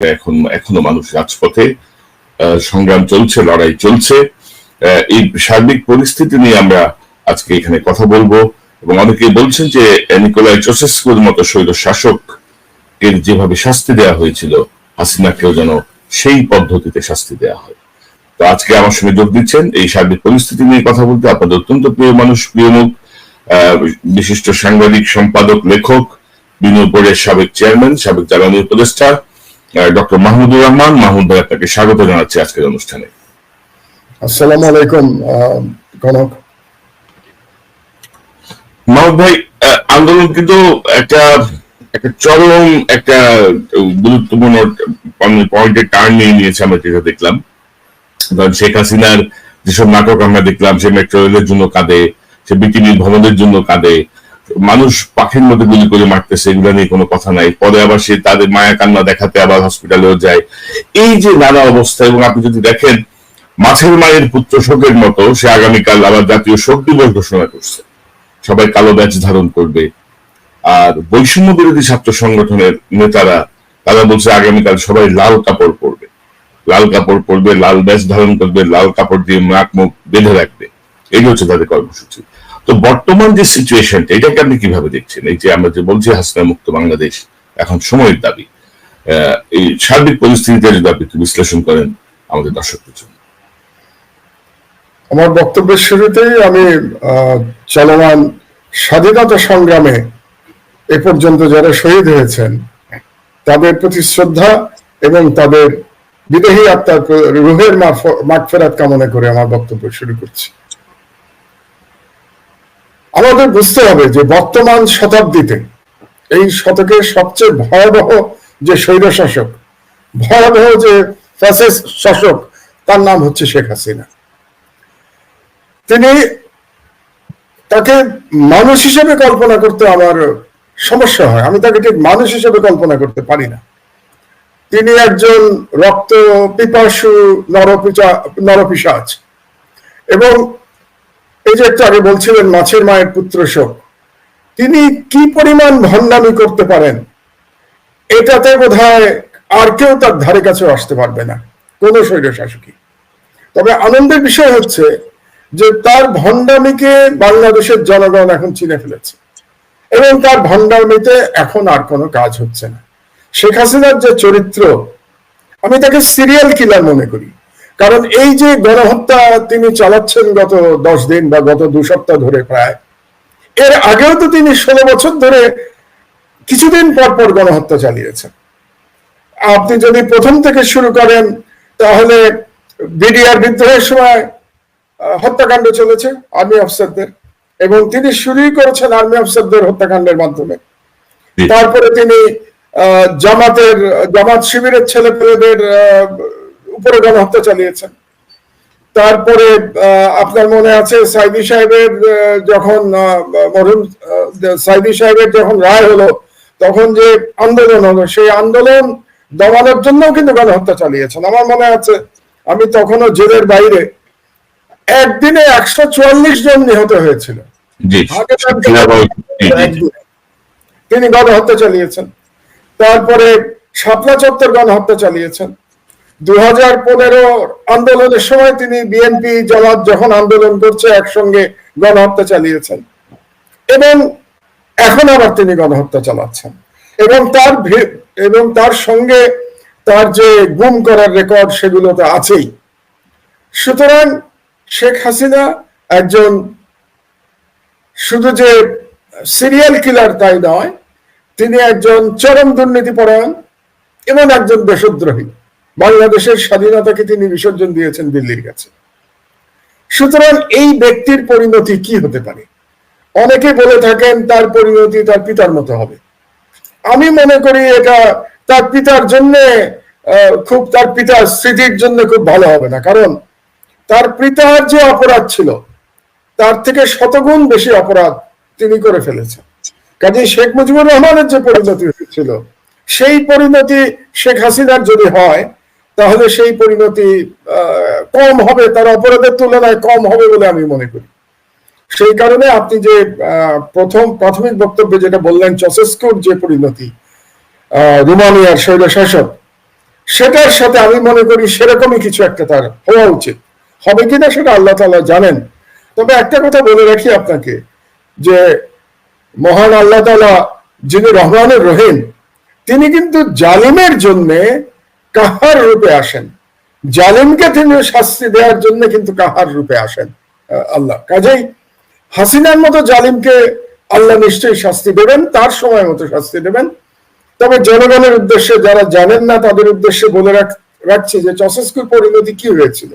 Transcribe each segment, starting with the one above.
এখনো মানুষ রাজপথে, সংগ্রাম চলছে, লড়াই চলছে। এই সার্বিক পরিস্থিতি নিয়ে আমরা আজকে এখানে কথা বলবো। এবং অনেকেই বলছেন যে নিকোলাই চাউসেস্কুর মতো স্বৈর শাসক এর যেভাবে শাস্তি দেওয়া হয়েছিল, হাসিনাকেও যেন সেই পদ্ধতিতে শাস্তি দেওয়া হয়। তো আজকে আমার সঙ্গে যোগ দিচ্ছেন এই সার্বিক পরিস্থিতি নিয়ে কথা বলতে আপনাদের অত্যন্ত প্রিয় মানুষ, প্রিয় মুখ, বিশিষ্ট সাংবাদিক, সম্পাদক, লেখক, বিনিয়োগ বোর্ডের সাবেক চেয়ারম্যান, সাবেক জ্বালানি উপদেষ্টা ডক্টর মাহমুদুর রহমান। মাহমুদ ভাই, আপনাকে স্বাগত জানাচ্ছি আজকের অনুষ্ঠানে। আসসালামু আলাইকুম কনক। মাহমুদ ভাই, আন্দোলন কিন্তু একটা চরম একটা গুরুত্বপূর্ণ পয়েন্টে টার্ন নিয়ে নিয়েছে, আমরা যেটা দেখলাম। কারণ শেখ হাসিনার যেসব নাটক আমরা দেখলাম, সে মেট্রো রেলের জন্য কাঁদে, সে বিটিভির ভবনের জন্য কাঁদে, মানুষ পাখির মধ্যে গুলি করে মারতেছে, এগুলো নিয়ে কোনো কথা নাই। পরে আবার সে তাদের মায়া কান্না দেখাতে আবার হসপিটালেও যায়। এই যে নানা অবস্থা, এবং আপনি যদি দেখেন মাছের মায়ের পুত্র শোকের মতো সে আগামীকাল আবার জাতীয় শোক দিবস ঘোষণা করছে, সবাই কালো ব্যাজ ধারণ করবে। আর বৈষম্য বিরোধী ছাত্র সংগঠনের নেতারা তারা বলছে আগামীকাল সবাই লাল কাপড় পরবে, লাল কাপড় পরবে, লাল ব্যাজ ধারণ করবে, লাল কাপড় দিয়ে নাক মুখ বেঁধে রাখবে। এই হচ্ছে তাদের কর্মসূচি। তো বর্তমান যে সিচুয়েশনটা, এটাকে আপনি কিভাবে দেখছেন? এই যে আমরা যে বলছি হাসিনা মুক্ত বাংলাদেশ এখন সময়ের দাবি, এই সার্বিক পরিস্থিতিতে যদি আপনি বিশ্লেষণ করেন আমাদের দর্শকদের জন্য। আমার বক্তব্যের শুরুতেই আমি চলমান স্বাধীনতা সংগ্রামে এ পর্যন্ত যারা শহীদ হয়েছেন তাদের প্রতি শ্রদ্ধা এবং তাদের বিদেহী আত্মার রুহের মাগফিরাত কামনা করে আমার বক্তব্য শুরু করছি। আমাদের বুঝতে হবে যে বর্তমান শতাব্দীতে, এই শতকের সবচেয়ে ভয়াবহ যে স্বৈর শাসক, ভয়াবহ যে ফ্যাসিস্ট শাসক, তার নাম হচ্ছে শেখ হাসিনা। তাকে মানুষ হিসেবে কল্পনা করতে আমার সমস্যা হয়। আমি তাকে ঠিক মানুষ হিসেবে কল্পনা করতে পারি না। তিনি একজন রক্ত পিপাসু নরপিশাচ। এবং এই যে একটু আগে বলছিলেন মাছের মায়ের পুত্র শোক, তিনি কি পরিমাণ ভণ্ডামি করতে পারেন এটাতে বোধহয় আর কেউ তার ধারে কাছেও আসতে পারবে না, কোন স্বৈর শাসকই। তবে আনন্দের বিষয় হচ্ছে যে তার ভণ্ডামিকে বাংলাদেশের জনগণ এখন চিনে ফেলেছে এবং তার ভণ্ডামিতে এখন আর কোনো কাজ হচ্ছে না। শেখ হাসিনার যে চরিত্র, আমি তাকে সিরিয়াল কিলার মনে করি। কারণ এই যে গণহত্যা তিনি চালাচ্ছেন গত 10 দিন বা গত 2 সপ্তাহ ধরে, প্রায় এর আগেও তো তিনি 16 বছর ধরে কিছুদিন পর পর গণহত্যা চালিয়েছেন। আপনি যদি প্রথম থেকে শুরু করেন তাহলে বিডিআর বিদ্রোহের সময় হত্যাকাণ্ড চলেছে আর্মি অফিসারদের, এবং তিনি শুরুই করেছেন আর্মি অফিসারদের হত্যাকাণ্ডের মাধ্যমে। তারপরে তিনি জামাত শিবিরের ছেলেপেলেদের উপরে গণহত্যা চালিয়েছেন। তারপরে আপনার মনে আছে সাইদি সাহেবের যখন রায় হলো, তখন যে আন্দোলন হলো, সেই আন্দোলন দমানোর জন্য কিন্তু গণহত্যা চালিয়েছেন। আমার মনে আছে আমি তখনও জেলের বাইরে, একদিনে 144 জন নিহত হয়েছিল। তিনি গণহত্যা চালিয়েছেন। তারপরে শাপলা চত্বর গণহত্যা চালিয়েছেন। 2015 আন্দোলনের সময় তিনি বিএনপি জামাত যখন আন্দোলন করছে একসঙ্গে গণহত্যা চালিয়েছেন, এবং এখন আবার তিনি গণহত্যা চালাচ্ছেন। এবং তার সঙ্গে তার যে গুম করার রেকর্ড, সেগুলো তো আছেই। সুতরাং শেখ হাসিনা একজন শুধু যে সিরিয়াল কিলার তাই নয়, তিনি একজন চরম দুর্নীতিপরায়ণ এবং একজন দেশদ্রোহী। বাংলাদেশের স্বাধীনতাকে তিনি বিসর্জন দিয়েছেন দিল্লির কাছে। সুতরাং এই ব্যক্তির পরিণতি কি হতে পারে? অনেকে বলে থাকেন তার পরিণতি তার পিতার মতো হবে। আমি মনে করি এটা তার পিতার জন্য তার পিতার স্মৃতির জন্য খুব ভালো হবে না। কারণ তার পিতার যে অপরাধ ছিল তার থেকে শতগুণ বেশি অপরাধ তিনি করে ফেলেছেন। কাজে শেখ মুজিবুর রহমানের যে পরিণতি ছিল, সেই পরিণতি শেখ হাসিনার যদি হয় তাহলে সেই পরিণতি কম হবে, তার অপরাধের তুলনায় কম হবে বলে আমি মনে করি। সেই কারণে আপনি যে প্রাথমিক বক্তব্যে যেটা বললেন চাউসেস্কুর যে পরিণতি, রোমানিয়ার স্বৈর শাসক, সেটার সাথে আমি মনে করি সেরকমই কিছু একটা তার হওয়া উচিত। হবে কিনা সেটা আল্লাহ তাআলা জানেন। তবে একটা কথা বলে রাখি আপনাকে, যে মহান আল্লাহ তাআলা যিনি রহমানুর রহিম, তিনি কিন্তু জালিমের জন্য কাহার রূপে আসেন, জালিমকে তিনি শাস্তি দেওয়ার জন্য কিন্তু কাহার রূপে আসেন আল্লাহ। কাজেই হাসিনার মতো জালিমকে আল্লাহ নিশ্চয়ই শাস্তি দেবেন, তার সময় মতো শাস্তি দেবেন। তবে জনগণের উদ্দেশ্যে, যারা জানেন না তাদের উদ্দেশ্যে বলে রাখছি যে চসেস্কুর পরিণতি কি হয়েছিল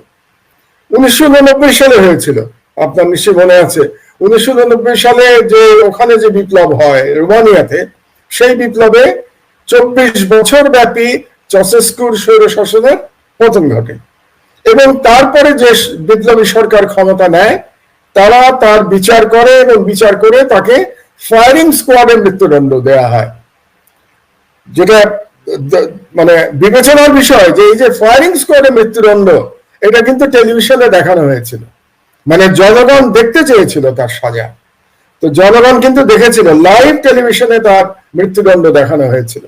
1989 সালে হয়েছিল। আপনার নিশ্চয়ই মনে আছে 1989 সালে যে ওখানে যে বিপ্লব হয় রোমানিয়াতে, সেই বিপ্লবে 24 বছর ব্যাপী চসেস্কুর স্বৈর শাসনের পতন ঘটে এবং তারপরে যে বিপ্লবী সরকার ক্ষমতা নেয় তারা তার বিচার করে এবং বিচার করে তাকে ফায়ারিং স্কোয়াডে মৃত্যুদণ্ড দেয়া হয়। যেটা মানে বিবেচনার বিষয় যে এই যে ফায়ারিং স্কোয়াডে মৃত্যুদণ্ড, এটা কিন্তু টেলিভিশনে দেখানো হয়েছিল, মানে জনগণ দেখতে চেয়েছিল তার সাজা, তো জনগণ কিন্তু দেখেছিল, লাইভ টেলিভিশনে তার মৃত্যুদণ্ড দেখানো হয়েছিল।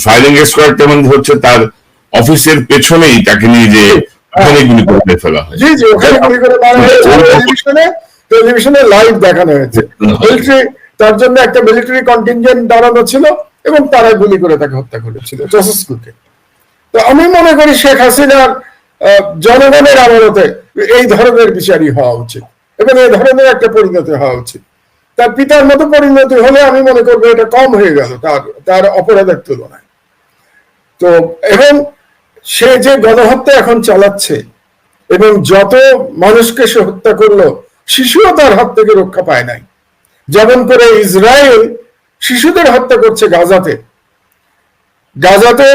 ফায়ারিং স্কোয়াড তেমন হচ্ছে তার অফিসের পেছনেই তাকে নিয়ে যে ওখানে গুলি করে ফেলা হয়। জি জি, ওখানে গুলি করে মারা হয়েছে, টেলিভিশনে লাইভ দেখানো হয়েছে। মিলিটারি, তার জন্য একটা মিলিটারি কন্টিনজেন্ট দাঁড়ানো ছিল এবং তারা গুলি করে তাকে হত্যা করেছিল চসেস্কুকে। তো আমি মনে করি শেখ হাসিনার জনগণের আদালতে এই ধরনের বিচারই হওয়া উচিত এবং এই ধরনের একটা পরিণতি হওয়া উচিত। তার পিতার মতো পরিণতি হলে আমি মনে করবো এটা কম হয়ে গেল তার অপরাধের তুলনায়। তো এবং সে যে গণহত্যা এখন চালাচ্ছে এবং যত মানুষকে সে হত্যা করলো, শিশুও তার হাত থেকে রক্ষা পায় নাই। যেমন করে ইসরায়েল শিশুদের হত্যা করছে গাজাতে, গাজাতে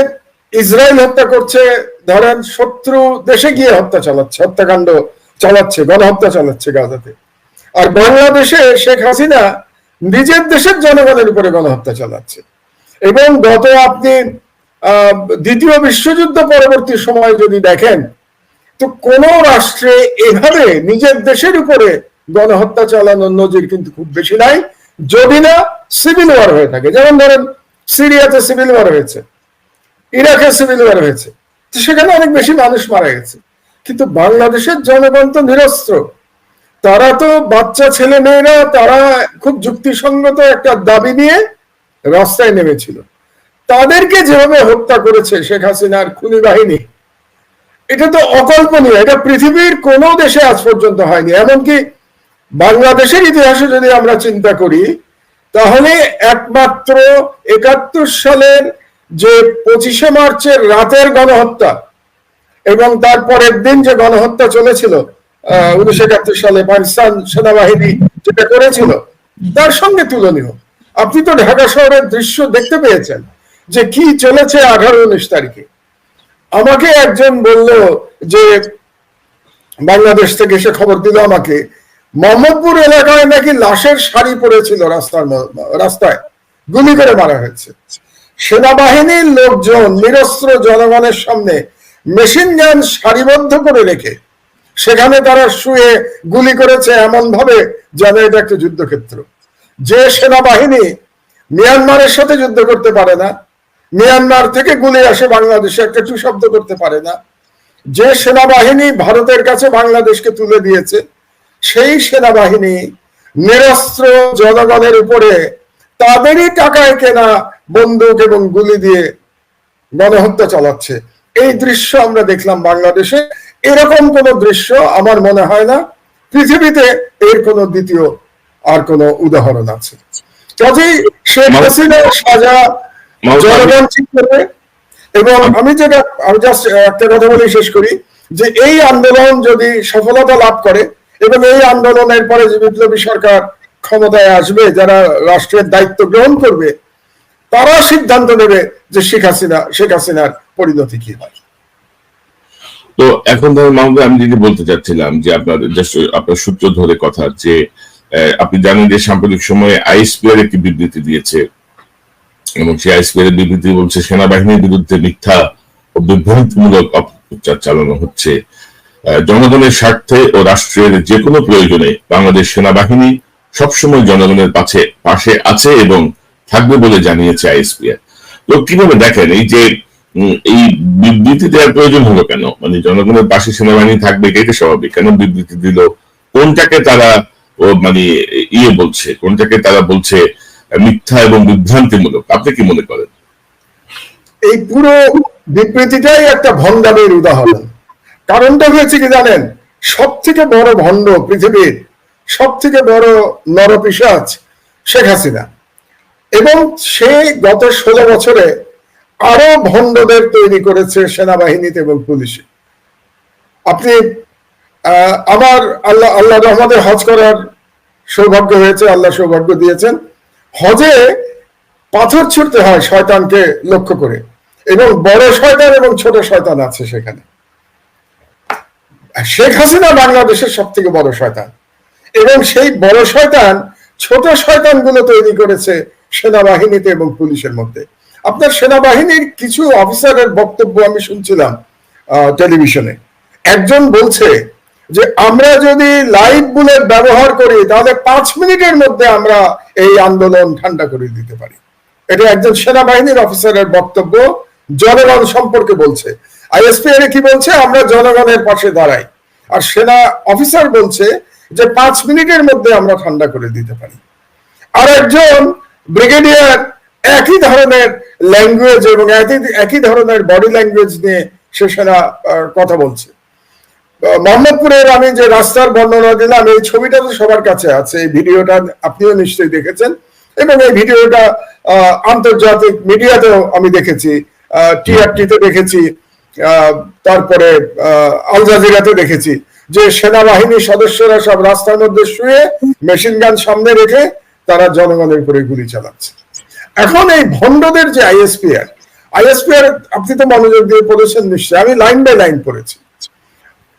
ইসরায়েল হত্যা করছে, ধরেন শত্রু দেশে গিয়ে হত্যাকাণ্ড চালাচ্ছে, গণহত্যা চালাচ্ছে গাজাতে। আর বাংলাদেশে শেখ হাসিনা নিজের দেশের জনগণের উপরে গণহত্যা চালাচ্ছে। এবং গত আপনি দ্বিতীয় বিশ্বযুদ্ধ পরবর্তী সময় যদি দেখেন, তো কোন রাষ্ট্রে এভাবে নিজের দেশের উপরে গণহত্যা চালানোর নজির কিন্তু খুব বেশি নাই, যদি না সিভিল ওয়ার হয়ে থাকে। যেমন ধরেন সিরিয়াতে সিভিল ওয়ার হয়েছে, ইরাকে সিভিল ওয়ার হয়েছে, তো সেখানে অনেক বেশি মানুষ মারা গেছে। কিন্তু বাংলাদেশের জনগণ তো নিরস্ত্র, তারা তো বাচ্চা ছেলে মেয়েরা, তারা খুব যুক্তিসঙ্গত একটা দাবি নিয়ে রাস্তায় নেমেছিল। তাদেরকে যেভাবে হত্যা করেছে শেখ হাসিনার খুনি বাহিনী, এটা তো অকল্পনীয়। এটা পৃথিবীর কোন দেশে আজ পর্যন্ত হয়নি। এমনকি বাংলাদেশের ইতিহাসে যদি আমরা চিন্তা করি, তাহলে একমাত্র 71 সালের যে 25শে মার্চের রাতের গণহত্যা এবং তারপরের দিন যে গণহত্যা চলেছিল 1971 সালে পাকিস্তান সেনাবাহিনী যেটা করেছিল, তার সঙ্গে তুলনীয়। আপনি তো ঢাকা শহরের দৃশ্য দেখতে পেয়েছেন যে কি চলেছে 18-19 তারিখে। আমাকে একজন বলল যে বাংলাদেশ থেকে, সে খবর দিল আমাকে, মোহাম্মদপুর এলাকায় নাকি লাশের সারি পড়েছিল রাস্তায়, গুলি করে মারা হয়েছে। সেনাবাহিনীর লোকজন নিরস্ত্র জনগণের সামনে মেশিন গান সারিবদ্ধ করে রেখে সেখানে তারা শুয়ে গুলি করেছে, এমন ভাবে যেন এটা একটা যুদ্ধক্ষেত্র। যে সেনাবাহিনী মিয়ানমারের সাথে যুদ্ধ করতে পারে না, মিয়ানমার থেকে গুলি আসে বাংলাদেশে, একটা টু শব্দ করতে পারে না, যে সেনাবাহিনী ভারতের কাছে বাংলাদেশকে তুলে দিয়েছে, সেই সেনাবাহিনী নিরস্ত্র জনগণের উপরে তাদেরই টাকায় কেনা বন্দুক এবং গুলি দিয়ে গণহত্যা চালাচ্ছে। এই দৃশ্য আমরা দেখলাম বাংলাদেশে। এরকম কোন দৃশ্য আমার মনে হয় না পৃথিবীতে এর কোন দ্বিতীয় আর কোন উদাহরণ আছে। কাজেই শেখ হাসিনার সাজা জনগণ ঠিক করবে। এবং আমি জাস্ট একটা কথা বলে শেষ করি, যে এই আন্দোলন যদি সফলতা লাভ করে এবং এই আন্দোলনের পরে যে বিপ্লবী সরকার ক্ষমতায় আসবে, যারা রাষ্ট্রের দায়িত্ব গ্রহণ করবে, তারা সিদ্ধান্ত নেবে যে শেখ হাসিনার পরিণতি কি হয়। তো এখন ধরুন মাহমুদ, আমি যেটি বলতে চাচ্ছিলাম যে আপনার সূত্র ধরে কথা, যে আপনি জানেন যে সাম্প্রতিক সময়ে আইএসপিআর একটি বিবৃতি দিয়েছে এবং সেই আইএসপিআর বিবৃতি বলছে সেনাবাহিনীর বিরুদ্ধে মিথ্যা ও বিভ্রান্তিমূলক অপপ্রচার চালানো হচ্ছে। জনগণের স্বার্থে ও রাষ্ট্রের যে কোনো প্রয়োজনে বাংলাদেশ সেনাবাহিনী সবসময় জনগণের পাশে আছে এবং থাকবে বলে জানিয়েছে আইএসপিআর। তো কিভাবে দেখেন এই যে এই বিবৃতি দেওয়ার প্রয়োজন হলো কেন? মানে জনগণের পাশে সেনাবাহিনী থাকবে, এটাই তো স্বাভাবিক। কেন বিবৃতি দিল? কোনটাকে তারা মানে বলছে, কোনটাকে তারা বলছে মিথ্যা এবং বিভ্রান্তিমূলক? আপনি কি মনে করেন? এই পুরো বিবৃতিটাই একটা ভণ্ডামির উদাহরণ। কারণটা হয়েছে কি জানেন? সব থেকে বড় ভণ্ড পৃথিবীর, সব থেকে বড় নরপিশাচ শেখ হাসিনা, এবং সে গত 16 বছরে আরো ভণ্ডদের তৈরি করেছে সেনাবাহিনীতে এবং পুলিশে। আপনি আমার আল্লাহ রহমতে হজ করার সৌভাগ্য হয়েছে, আল্লাহ সৌভাগ্য দিয়েছেন। হজে পাথর ছুটতে হয় শয়তানকে লক্ষ্য করে, এবং বড় শয়তান এবং ছোট শয়তান আছে সেখানে। শেখ হাসিনা বাংলাদেশের সব থেকে বড় শয়তান, এবং সেই বড় শয়তান ছোট শয়তানগুলো তৈরি করেছে সেনাবাহিনীতে এবং পুলিশের মধ্যে। আপনার সেনাবাহিনীর কিছু অফিসারের বক্তব্য আমি শুনছিলাম টেলিভিশনে। একজন বলছে যে আমরা যদি লাইভ বুলেট ব্যবহার করি তাহলে 5 মিনিটের মধ্যে আমরা এই আন্দোলন ঠান্ডা করে দিতে পারি। এটা একজন সেনাবাহিনীর অফিসারের বক্তব্য, জনগণ সম্পর্কে বলছে। আইএসপিআর কি বলছে? আমরা জনগণের পাশে দাঁড়াই। আর সেনা অফিসার বলছে যে 5 মিনিটের মধ্যে আমরা ঠান্ডা করে দিতে পারি। আর একজন ব্রিগেডিয়ার একই ধরনের ল্যাঙ্গুয়েজ এবং একই ধরনের বডি ল্যাঙ্গুয়েজ নিয়ে সে সেনা কথা বলছে। মোহাম্মদপুরের আমি যে রাস্তার বর্ণনা দিলাম, এই ছবিটা তো সবার কাছে আছে, এই ভিডিওটা আপনিও নিশ্চয়ই দেখেছেন, এবং এই ভিডিওটা আন্তর্জাতিক মিডিয়াতেও আমি দেখেছি, টিআরটিতে দেখেছি, তারপরে আল জাজিরাতে দেখেছি, যে সেনাবাহিনীর সদস্যরা সব রাস্তার মধ্যে শুয়ে মেশিন গান সামনে রেখে তারা জনগণের উপরে গুলি চালাচ্ছে। এখন এই ভণ্ডদের যে আইএসপিআর আপনি তো মনোযোগ দিয়ে পড়েছেন নিশ্চয়ই, আমি লাইন বাই লাইন পড়েছি।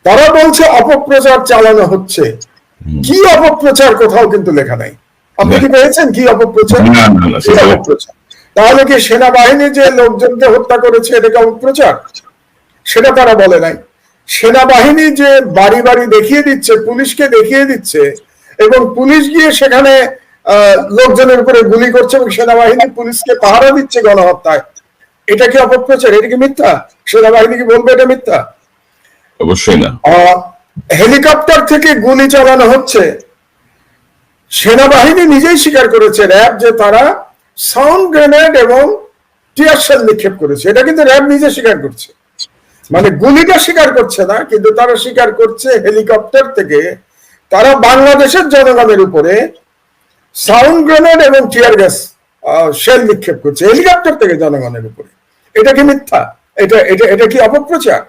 তারা বলছে অপপ্রচার চালানো হচ্ছে। কি অপপ্রচার কোথাও কিন্তু লেখা নাই। আপনি কি পেয়েছেন কি অপপ্রচার? তাহলে কি সেনাবাহিনী যে লোকজনকে হত্যা করেছে এটাকে অপপ্রচার? সেটা তারা বলে নাই। সেনাবাহিনী যে বাড়ি বাড়ি দেখিয়ে দিচ্ছে, পুলিশকে দেখিয়ে দিচ্ছে, এবং পুলিশ গিয়ে সেখানে লোকজনের উপরে গুলি করছে এবং সেনাবাহিনী পুলিশকে পাহারা দিচ্ছে গণহত্যায়, এটা কি অপপ্রচার? এটা কি মিথ্যা? সেনাবাহিনী কি বলবে এটা মিথ্যা? অবশ্যই না। হেলিকপ্টার থেকে গুলি চালানো হচ্ছে। সেনাবাহিনী নিজেই স্বীকার করেছে, র্যাব, যে তারা সাউন্ড গ্রেনেড এবং টিয়ার শেল নিক্ষেপ করেছে। এটা কিন্তু র্যাব নিজে স্বীকার করছে। মানে গুলিটা স্বীকার করছে না, কিন্তু তারা স্বীকার করছে হেলিকপ্টার থেকে তারা বাংলাদেশের জনগণের উপরে সাউন্ড গ্রেনেড এবং টিয়ার গ্যাস শেল নিক্ষেপ করছে হেলিকপ্টার থেকে জনগণের উপরে। এটা কি মিথ্যা? এটা কি অপপ্রচার?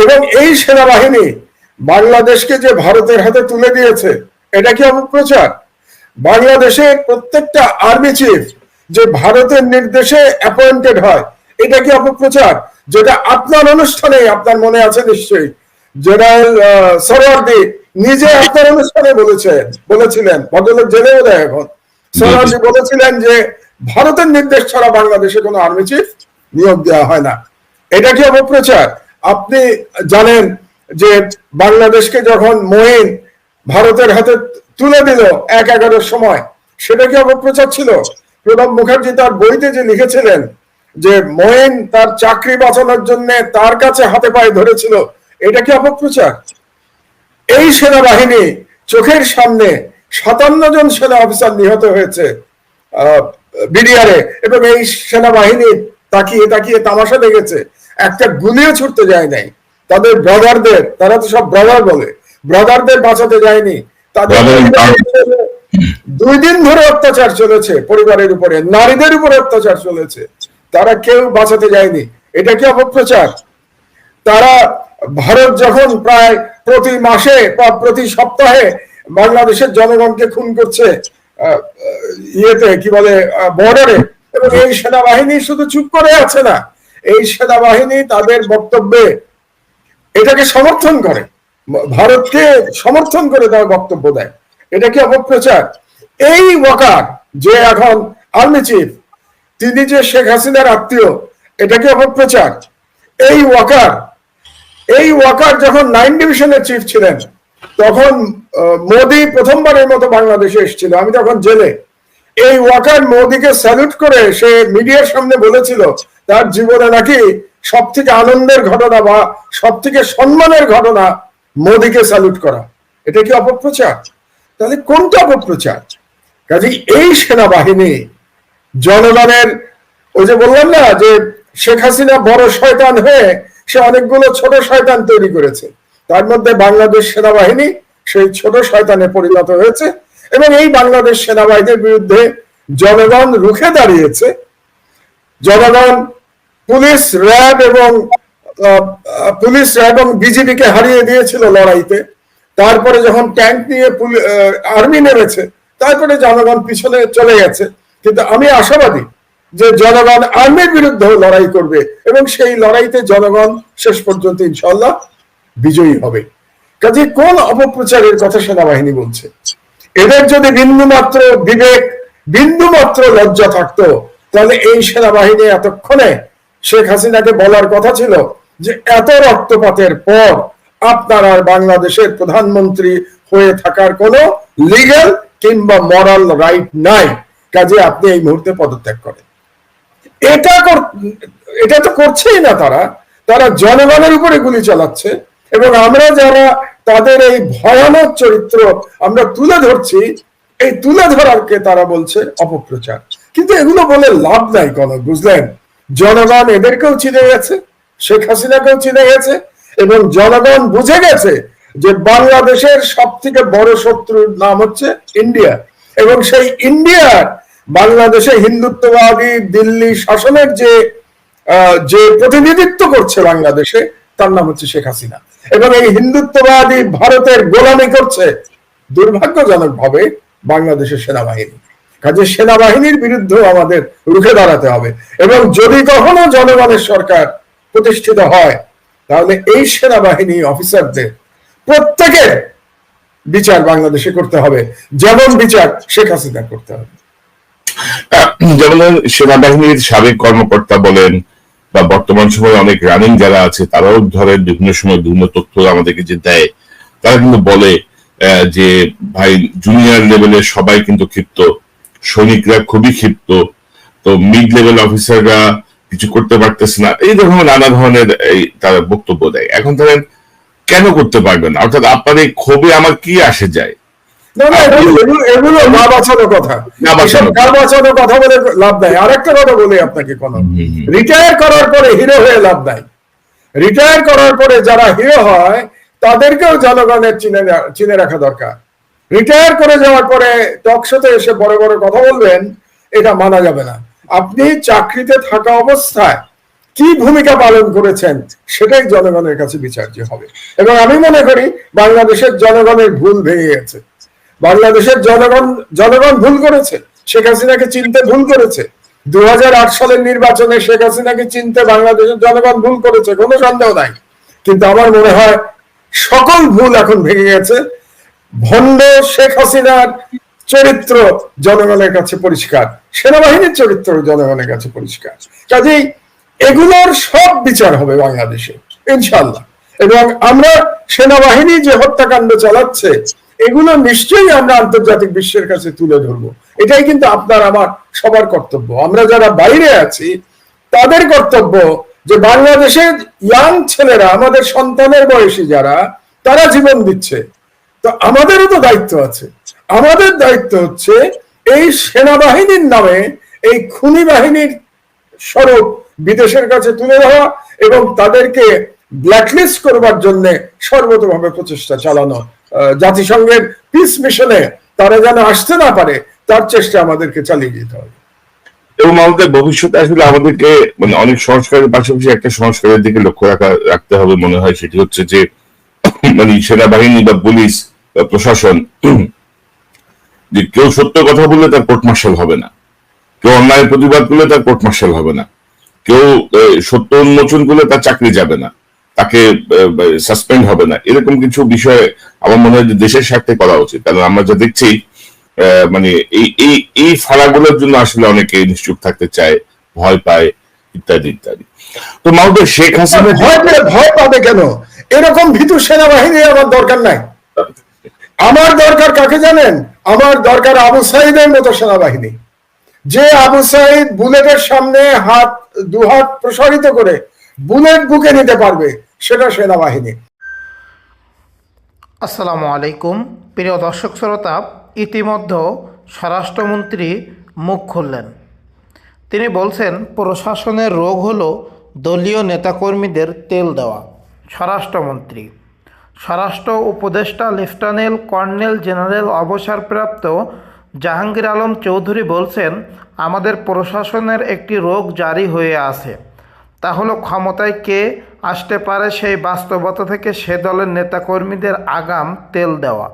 এবং এই সেনাবাহিনী বাংলাদেশকে যে ভারতের হাতে তুলে দিয়েছে, এটা কি অপপ্রচার? বাংলাদেশের প্রত্যেকটা আর্মি চিফ যে ভারতের নির্দেশে অ্যাপয়েন্টেড হয়, এটা কি অপপ্রচার? যেটা আপনার অনুষ্ঠানে, আপনার মনে আছে নিশ্চয়ই, জেনারেল সরওয়ার্দী নিজে আপনার অনুষ্ঠানে বলেছিলেন, ভদ্রলোক জেলে বোধ হয় এখন, সরওয়ার্দী বলেছিলেন যে ভারতের নির্দেশ ছাড়া বাংলাদেশে কোনো আর্মি চিফ নিয়োগ দেওয়া হয় না। এটা কি অপপ্রচার? আপনি জানেন যে বাংলাদেশকে যখন মঈন ভারতের হাতে তুলে দিল 1/11 সময়, সেটা কি অপপ্রচার ছিল? প্রণব মুখার্জি তার বইতে যে লিখেছিলেন যে মঈন তার চাকরি বাঁচানোর জন্য তার কাছে হাতে পায়ে ধরেছিল, এটা কি অপপ্রচার? এই সেনাবাহিনী চোখের সামনে 57 জন সেনা অফিসার নিহত হয়েছে বিডিআরে, এবং এই সেনাবাহিনী তাকিয়ে তাকিয়ে তামাশা দেখেছে, একটা গুলিও ছুটতে যায় নাই। তাদের ব্রাদারদের, তারা তো সব ব্রাদার বলে, ব্রাদারদের বাঁচাতে যায়নি। তাদের 2 দিন ধরে অত্যাচার চলেছে পরিবারের উপরে, নারীদের উপরে অত্যাচার চলেছে, তারা কেউ বাঁচাতে যায়নি। এটা কি অপপ্রচার? তারা ভারত যখন প্রায় প্রতি মাসে বা প্রতি সপ্তাহে বাংলাদেশের জনগণকে খুন করছে ইয়েতে কি বলে বর্ডারে, এবং এই সেনাবাহিনী শুধু চুপ করে আছে না, এই সেনাবাহিনী তাদের বক্তব্যে এটাকে সমর্থন করে, ভারতকে সমর্থন করে তার বক্তব্য দেয়। এটা কি অপপ্রচার? এই ওয়াকার যে এখন আর্মি চিফ, তিনি যে শেখ হাসিনার আত্মীয়, এটা কি অপপ্রচার? এই ওয়াকার যখন 9 ডিভিশনের চিফ ছিলেন, তখন মোদি প্রথমবারের মতো বাংলাদেশে এসেছিল, আমি তখন জেলে। এই ওয়াকার মোদিকে স্যালুট করে সে মিডিয়ার সামনে বলেছিল তার জীবনে নাকি সব থেকে আনন্দের ঘটনা বা সব থেকে সম্মানের ঘটনা মোদীকে স্যালুট করা। এটা কি অপপ্রচার? তাহলে কোনটা অপপ্রচার? কাজে এই সেনাবাহিনী জনগণের, ওই যে বললাম না যে শেখ হাসিনা বড় শয়তান হয়ে সে অনেকগুলো ছোট শয়তান তৈরি করেছে, তার মধ্যে বাংলাদেশ সেনাবাহিনী সেই ছোট শয়তানে পরিণত হয়েছে। এবং এই বাংলাদেশ সেনাবাহিনীর বিরুদ্ধে জনগণ রুখে দাঁড়িয়েছে। জনগণ পুলিশ র্যাব এবং বিজিবিকে হারিয়ে দিয়েছিল লড়াইতে। তারপরে যখন ট্যাঙ্ক নিয়ে আর্মি নেমেছে, তারপরে জনগণ পিছনে চলে গেছে। কিন্তু আমি আশাবাদী যে জনগণ আর্মির বিরুদ্ধে লড়াই করবে এবং সেই লড়াইতে জনগণ শেষ পর্যন্ত ইনশাআল্লাহ বিজয়ী হবে। কাজে কোন অপপ্রচারের কথা সেনাবাহিনী বলছে? এদের যদি বিন্দুমাত্র বিবেক, বিন্দুমাত্র লজ্জা থাকতো, তাহলে এই সেনাবাহিনী এতক্ষণে শেখ হাসিনাকে বলার কথা ছিল যে এত রক্তপাতের পর আপনার আর বাংলাদেশের প্রধানমন্ত্রী হয়ে থাকার কোনো লিগ্যাল কিংবা মরাল রাইট নাই, কাজে আপনি এই মুহূর্তে পদত্যাগ করেন। এটা তো করছেই না। তারা জনগণের উপরে গুলি চালাচ্ছে এবং আমরা যারা তাদের এই ভয়ানক চরিত্র আমরা তুলে ধরছি, এই তুলে ধরাকে তারা বলছে অপপ্রচার। কিন্তু এগুলো বলে লাভ নাই কোনো, বুঝলেন? জনগণ এদেরকেও চিনে গেছে, শেখ হাসিনাকেও চিনে গেছে এবং জনগণ বুঝে গেছে যে বাংলাদেশের সব থেকে বড় শত্রুর নাম হচ্ছে ইন্ডিয়া। এবং সেই ইন্ডিয়ার বাংলাদেশে হিন্দুত্ববাদী দিল্লি শাসনের যে প্রতিনিধিত্ব করছে বাংলাদেশে, তার নাম হচ্ছে শেখ হাসিনা। এবং এই হিন্দুত্ববাদী ভারতের গোলামি করছে দুর্ভাগ্যজনক ভাবে বাংলাদেশের সেনাবাহিনী। কাজে সেনাবাহিনীর বিরুদ্ধে আমাদের রুখে দাঁড়াতে হবে এবং যদি কখনো জনগণের সরকার প্রতিষ্ঠিত হয়, তাহলে এই সেনাবাহিনী অফিসারদের প্রত্যেকের বিচার বাংলাদেশে করতে হবে, যেমন বিচার শেখ হাসিনা করতে হবে। যেমন সেনাবাহিনীর সাবেক কর্মকর্তা বলেন বা বর্তমান সময়ে অনেক রানিং যারা আছে, তারাও ধরেন বিভিন্ন সময় বিভিন্ন তথ্য আমাদেরকে যে দেয়, তারা কিন্তু বলে যে ভাই জুনিয়র লেভেলের সবাই কিন্তু ক্ষিপ্ত, সৈনিকরা খুবই ক্ষিপ্ত, তো মিড লেভেল অফিসাররা কিছু করতে পারতেছে না, এই ধরনের নানা ধরনের তারা বক্তব্য দেয়। এখন ধরেন কেন করতে পারবেন না? অর্থাৎ আপনার এই ক্ষোভে আমার কি আসে যায়? এগুলো গা বাঁচানো কথা, গা বাঁচানো কথা বলে লাভ নাই। আরেকটা কথা বলি আপনাকে, কোন রিটায়ার করার পরে হিরো হয়ে লাভ নাই। রিটায়ার করার পরে যারা হিরো হয় তাদেরকেও জনগণের চিনে রাখা দরকার। রিটায়ার করে যাওয়ার পরে টক শোতে এসে বড় বড় কথা বলবেন, এটা মানা যাবে না। আপনি চাকরিতে থাকা অবস্থায় কি ভূমিকা পালন করেছেন সেটাই জনগণের কাছে বিচার্য হবে। এবং আমি মনে করি বাংলাদেশের জনগণের ভুল ভেঙে গেছে। বাংলাদেশের জনগণ ভুল করেছে, শেখ হাসিনাকে চিনতে ভুল করেছে। 2008 সালের নির্বাচনে শেখ হাসিনাকে চিনতে বাংলাদেশের জনগণ ভুল করেছে, কোনো সন্দেহ নাই। কিন্তু আমার মনে হয় সকল ভুল এখন ভেঙে গেছে। ভণ্ড শেখ হাসিনার চরিত্র জনগণের কাছে পরিষ্কার, সেনাবাহিনীর চরিত্র জনগণের কাছে পরিষ্কার। কাজেই এগুলোর সব বিচার হবে বাংলাদেশে ইনশাআল্লাহ। এবং আমরা সেনাবাহিনী যে হত্যাকাণ্ড চালাচ্ছে, এগুলো নিশ্চয়ই আমরা আন্তর্জাতিক বিশ্বের কাছে তুলে ধরবো। এটাই কিন্তু আপনার আমার সবার কর্তব্য। আমরা যারা বাইরে আছি তাদের কর্তব্য যে বাংলাদেশের ইয়াং ছেলেরা, আমাদের সন্তানের বয়সী যারা, তারা জীবন দিচ্ছে, তো আমাদেরও তো দায়িত্ব আছে। আমাদের দায়িত্ব হচ্ছে এই সেনাবাহিনীর নামে এই খুনি বাহিনীর স্বরূপ বিদেশের কাছে তুলে ধরা এবং তাদেরকে ব্ল্যাকলিস্ট করবার জন্য সর্বতভাবে প্রচেষ্টা চালানো। জাতিসংঘের পিস মিশনে তারা যেন আসতে না পারে তার চেষ্টা আমাদেরকে চালিয়ে যেতে হবে। এবং আমাদের ভবিষ্যতে আসলে আমাদেরকে মানে অনেক সংস্কারের পাশাপাশি একটা সংস্কারের দিকে লক্ষ্য রাখতে হবে মনে হয়, সেটি হচ্ছে যে মানে সেনাবাহিনী বা পুলিশ বা প্রশাসন, যে কেউ সত্য কথা বললে তার কোর্ট মার্শাল হবে না, কেউ অন্যায়ের প্রতিবাদ করলে তার কোর্ট মার্শাল হবে না, কেউ সত্য উন্মোচন করলে তার চাকরি যাবে না, তাকে সাসপেন্ড হবে না। এরকম কিছু বিষয় আমার মনে হয় যে দেশের স্বার্থে করা উচিত। কারণ আমরা যা দেখছি মানে এই ফাড়াগুলোর জন্য আসলে অনেকে নিশ্চুপ থাকতে চায়, ভয় পায়, ইত্যাদি ইত্যাদি। তো মাহবুব, শেখ হাসিনা ভয় পাবে কেন? এরকম ভীতু সেনাবাহিনী আমার দরকার নাই। আমার দরকার কাকে জানেন? আমার দরকার আবু সাইদের মতো সেনাবাহিনী, যে আবু সাইদ বুলেটের সামনে দুহাত প্রসারিত করে বুলেট বুকে নিতে পারবে, সেটা সেনাবাহিনী। আসসালামু আলাইকুম প্রিয় দর্শক শ্রোতা, ইতিমধ্যে স্বরাষ্ট্রমন্ত্রী মুখ খুললেন। তিনি বলছেন প্রশাসনের রোগ হলো দলীয় নেতাকর্মীদের তেল দেওয়া। স্বরাষ্ট্রমন্ত্রী, স্বরাষ্ট্র উপদেষ্টা লেফটেন্যান্ট কর্নেল জেনারেল অবসরপ্রাপ্ত জাহাঙ্গীর আলম চৌধুরী বলছেন, আমাদের প্রশাসনের একটি রোগ জারি হয়ে আছে, তা হলো ক্ষমতায় কে আসতে পারে সেই বাস্তবতা থেকে সে দলের নেতাকর্মীদের আগাম তেল দেওয়া।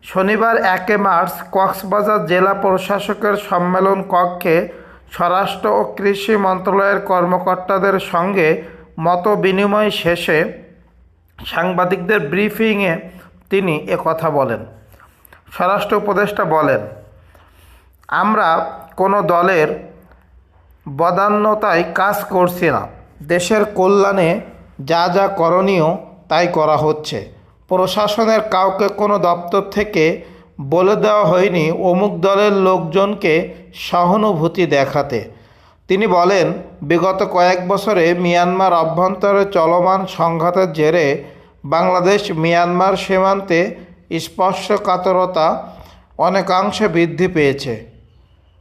শনিবার 1 মার্চ কক্সবাজার জেলা প্রশাসকের সম্মেলন কক্ষে স্বরাষ্ট্র ও কৃষি মন্ত্রণালয়ের কর্মকর্তাদের সঙ্গে মত বিনিময় শেষে সাংবাদিকদের ব্রিফিংয়ে তিনি একথা বলেন। স্বরাষ্ট্র উপদেষ্টা বলেন, আমরা কোনো দলের বদান্যতায় কাজ করছি না, দেশের কল্যাণে যা যা করণীয় তাই করা হচ্ছে। প্রশাসনের কাউকে কোনো দপ্তর থেকে বলে দেওয়া হয়নি অমুক দলের লোকজনকে সহানুভূতি দেখাতে। তিনি বলেন, বিগত কয়েক বছরে মিয়ানমার অভ্যন্তরে চলমান সংঘাতের জেরে বাংলাদেশ মিয়ানমার সীমান্তে স্পর্শকাতরতা অনেকাংশে বৃদ্ধি পেয়েছে।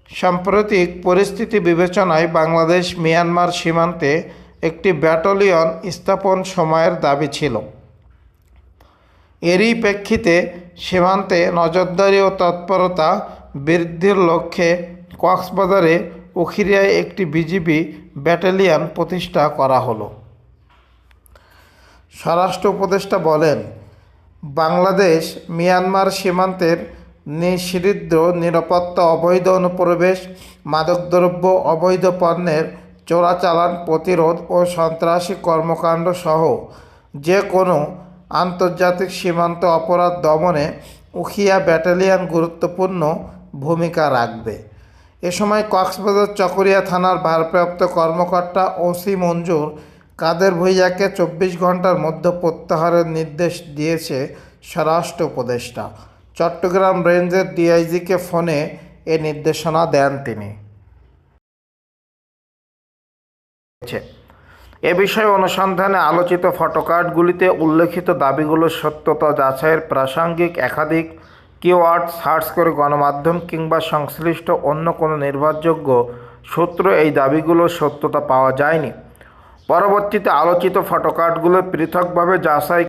সাম্প্রতিক পরিস্থিতি বিবেচনায় বাংলাদেশ মিয়ানমার সীমান্তে একটি ব্যাটালিয়ন স্থাপন সময়ের দাবি ছিল। এরই প্রেক্ষিতে সীমান্তে নজরদারি ও তৎপরতা বৃদ্ধির লক্ষ্যে কক্সবাজারে উখিরিয়ায় একটি বিজিবি ব্যাটালিয়ন প্রতিষ্ঠা করা হলো। স্বরাষ্ট্র উপদেষ্টা বলেন, বাংলাদেশ মিয়ানমার সীমান্তের নিষিদ্ধ নিরাপত্তা, অবৈধ অনুপ্রবেশ, মাদকদ্রব্য, অবৈধ পণ্যের চোরাচালান প্রতিরোধ ও সন্ত্রাসী কর্মকাণ্ড সহ যে কোনো আন্তর্জাতিক সীমান্ত অপরাধ দমনে উখিয়া ব্যাটালিয়ন গুরুত্বপূর্ণ ভূমিকা রাখবে। এ সময় কক্সবাজার চকরিয়া থানার ভারপ্রাপ্ত কর্মকর্তা ওসি মঞ্জুর কাদের ভূঁইয়াকে 24 ঘন্টার মধ্যে প্রত্যাহারের নির্দেশ দিয়েছে স্বরাষ্ট্র উপদেষ্টা। চট্টগ্রাম রেঞ্জের ডিআইজিকে ফোনে এ নির্দেশনা দেন তিনি। এ বিষয়ে অনুসন্ধানে আলোচিত ফটোকার্ডগুলিতে উল্লেখিত দাবিগুলোর সত্যতা যাচাইয়ের প্রাসঙ্গিক একাধিক কিওয়ার্ড সার্চ করে গণমাধ্যম কিংবা সংশ্লিষ্ট অন্য কোনো নির্ভরযোগ্য সূত্র এই দাবিগুলোর সত্যতা পাওয়া যায়নি। পরবর্তীতে আলোচিত ফটোকার্ডগুলো পৃথকভাবে যাচাই